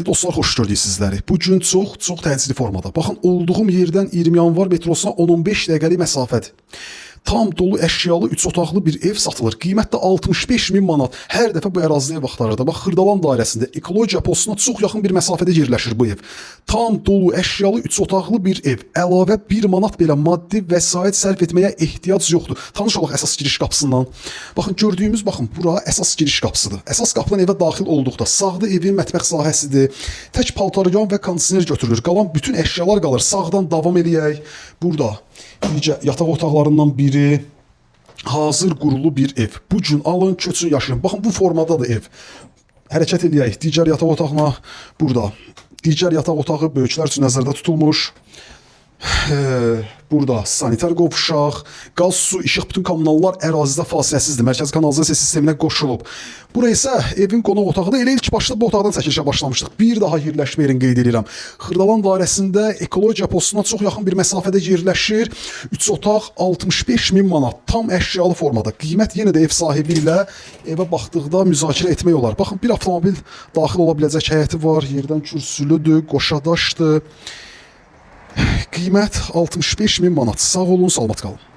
Hörmətli dostlar, xoş gördük sizləri. Bu gün çox təcili formada. Baxın, olduğum yerdən 20 yanvar metrosuna 10-15 dəqiqəlik məsafədir. Tam dolu əşyalı 3 otaqlı bir ev satılır. Qiymət də 65.000 manat. Hər dəfə bu ərazidə ev axtarırdı. Bax, Xırdalan dairəsində ekologiya postuna çox yaxın bir məsafədə yerləşir bu ev. Tam dolu əşyalı 3 otaqlı bir ev. Əlavə 1 manat belə maddi vəsait sərf etməyə ehtiyac yoxdur. Tanış olaq əsas giriş qapısından. Baxın, gördüyümüz, baxın, bura əsas giriş qapısıdır. Əsas qapıdan evə daxil olduqda sağda evin mətbəx sahəsidir. Tək paltaryan və kondisioner götürülür. Qalan bütün əşyalar qalır. Sağdan davam eləyək. Burada yataq otaqlarından biri, hazır qurulu bir ev. Bu gün alın, köçün, yaşayın. Baxın, bu formadadır ev. Hərəkət eləyək. Digər yataq otağına burada. Digər yataq otağı böyüklər üçün nəzərdə tutulmuş. Burada sanitar qovşaq, qaz, su, işıq, bütün kommunallar ərazidə fasiləsizdir. Mərkəzi kanalizasiya sisteminə qoşulub. Bura isə evin qonaq otağıdır. Elə ilk başda bu otaqdan çəkilişə başlamışdıq. Bir daha yerləşmə yerini qeyd edirəm. Xırdalan dairəsində ekologiya postuna çox yaxın bir məsafədə yerləşir. 3 otaq 65.000 manat. Tam əşyalı formada. Qiymət yenə də ev sahibi ilə evə baxdıqda müzakirə etmək olar. Baxın, bir avtomobil daxil ola biləcək həyəti var. Yerdən kürsülüdür, qoşadaşdır. Qiymət 65.000 manat. Sağ olun, salamat qalın.